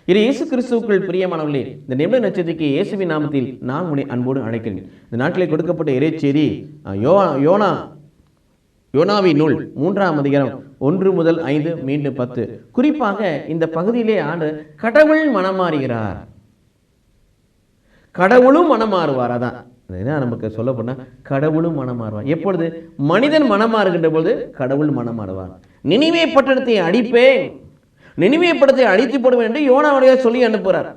இது இயேசு கிறிஸ்துவுக்குள் பிரியமானவர்களே, இந்த நிமிட நட்சத்திரக்கு இயேசுவின் நாமத்தில் நான் உன்னை அன்போடு அழைக்கிறேன். இந்த நாட்களில் கொடுக்கப்பட்ட இறைச்செய்தி யோனாவின் நூல் 3ஆம் அதிகாரம் 1 முதல் 5 மீண்டும் 10. குறிப்பாக இந்த பகுதியிலே ஆண்டவர் கடவுள் மனம் மாறுகிறார், கடவுளும் மனம் மாறுவார். அதான் நமக்கு சொல்ல போனா கடவுளும் மனம் மாறுவார். எப்பொழுது மனிதன் மனம் மாறுகின்ற பொழுது கடவுள் மனம் மாறுவார். நினிவே பட்டணத்தை அடிப்பேன், நினிவே பட்டணத்தை அடித்து போடுவேன் என்று யோனா வழியாக சொல்லி அனுப்புகிறார்.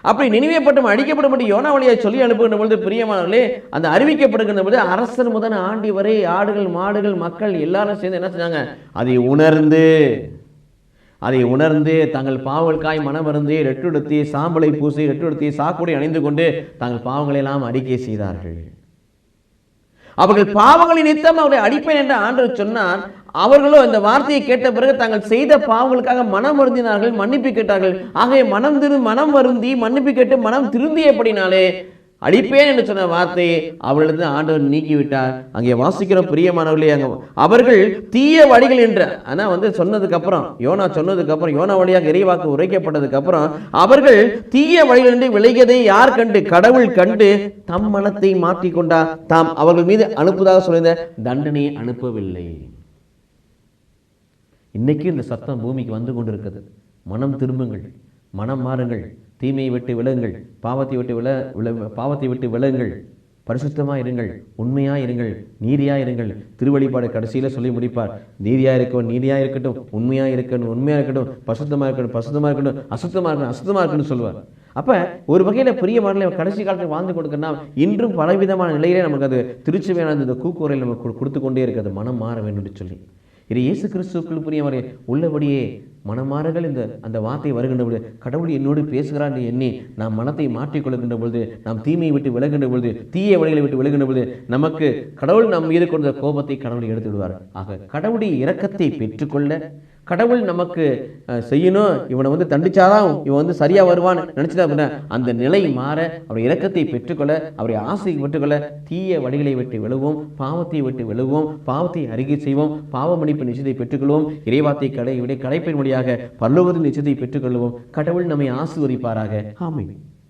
அப்படி நினிவே பட்டணம் அடிக்கப்படும் என்று யோனா வழியாக சொல்லி அனுப்புகின்ற பொழுது பிரியமானவர்களே, அந்த அறிவிக்கப்படுகின்ற பொழுது அரசர் முதல் ஆண்டி வரை ஆடுகள் மாடுகள் மக்கள் எல்லாரும் சேர்ந்து என்ன செஞ்சாங்க? அதை உணர்ந்து தங்கள் பாவங்களுக்காய் மனமருந்து ரெட்டுடுத்தி சாம்பலை பூசி ரெட்டுடுத்தி சாக்குடை அணிந்து கொண்டு தங்கள் பாவங்களை எல்லாம் அறிக்கை செய்தார்கள். அவர்கள் பாவங்களின் நிமித்தம் அவர்களை அடிப்பேன் என்று ஆண்டவர் சொன்னார். அவர்களோ இந்த வார்த்தையை கேட்ட பிறகு தாங்கள் செய்த பாவங்களுக்காக மனம் வருந்தினார்கள், மன்னிப்பு கேட்டார்கள். ஆகவே மனம் வருந்தி மன்னிப்பு கேட்டு மனம் திருந்தியபடினாலே அடிப்பேன் என்று சொன்ன வார்த்தையை அவர்களிருந்து ஆண்டவர் நீக்கிவிட்டார். அங்கே வாசிக்கிற பிரியமானவர்களே, அவர்கள் தீய வழிகள் என்ற சொன்னதுக்கு அப்புறம் யோனா சொன்னதுக்கு அப்புறம் யோனா வழியாக இறைவாக்கு உரைக்கப்பட்டதுக்கு அப்புறம் அவர்கள் தீய வழிகள் என்று விலகியதை யார் கண்டு? கடவுள் கண்டு தம் மனத்தை மாற்றிக்கொண்டார். தாம் அவர்கள் மீது அனுப்புவதாக சொல்லியிருந்த தண்டனையை அனுப்பவில்லை. இன்னைக்கு இந்த சத்தம் பூமிக்கு வந்து கொண்டிருக்கிறது. மனம் திரும்புங்கள், மனம் மாறுங்கள், தீமையை விட்டு விலகுங்கள், பாவத்தை விட்டு விலகுங்கள், பரிசுத்தமாக இருங்கள், உண்மையாக இருங்கள், நீதியாக இருங்கள். திருவழிபாடு கடைசியில் சொல்லி முடிப்பார். நீதியாக இருக்கணும், நீதியாக இருக்கட்டும், உண்மையாக இருக்கணும், உண்மையாக இருக்கட்டும், பரிசுத்தமாக இருக்கட்டும், பரிசுத்தமாக இருக்கட்டும், அசுத்தமாக இருக்கணும், அசுத்தமாக இருக்கணும்னு சொல்லுவார். அப்போ ஒரு வகையில் பிரியமான கடைசி காலத்தில் வாழ்ந்து கொடுக்கணும். இன்றும் பலவிதமான நிலையிலே நமக்கு அது திருச்சுவையான இந்த கூக்குரல் நமக்கு கொடுத்து கொண்டே இருக்கிறது, மனம் மாற வேண்டும் என்று சொல்லி. இது இயேசு கிறிஸ்துவுக்குள் பிரியமானவரே, உள்ளபடியே மனமாறுகள் அந்த வார்த்தை வருகின்ற பொழுது கடவுள் என்னோடு பேசுகிறார் என்று எண்ணி நாம் மனத்தை மாற்றிக்கொள்கின்ற பொழுது, நாம் தீமையை விட்டு விலகின்ற பொழுது, தீய வழிகளை விட்டு விலகின்ற பொழுது நமக்கு கடவுள் நம் மீது கொண்ட கோபத்தை கடவுள் எடுத்து விடுவார். ஆக கடவுளுடைய இரக்கத்தை பெற்றுக்கொள்ள, கடவுள் நமக்கு செய்யணும், இவனை தண்டிச்சாதான் இவன் சரியா வருவான்னு நினைச்சிட்டா அப்படின்னா அந்த நிலை மாற அவருடைய இரக்கத்தை பெற்றுக்கொள்ள, அவருடைய ஆசையை பெற்றுக்கொள்ள தீய வழிகளை விட்டு விழுவோம், பாவத்தை விட்டு விழுவோம், பாவத்தை அறிக்கை செய்வோம், பாவ மன்னிப்பு நிச்சயத்தை பெற்றுக்கொள்வோம், இறைவாத்தை கடைப்பின் வழியாக பரலோகத்தின் நிச்சயத்தை பெற்றுக்கொள்வோம். கடவுள் நம்மை ஆசீர்வதிப்பாராக. ஆமென்.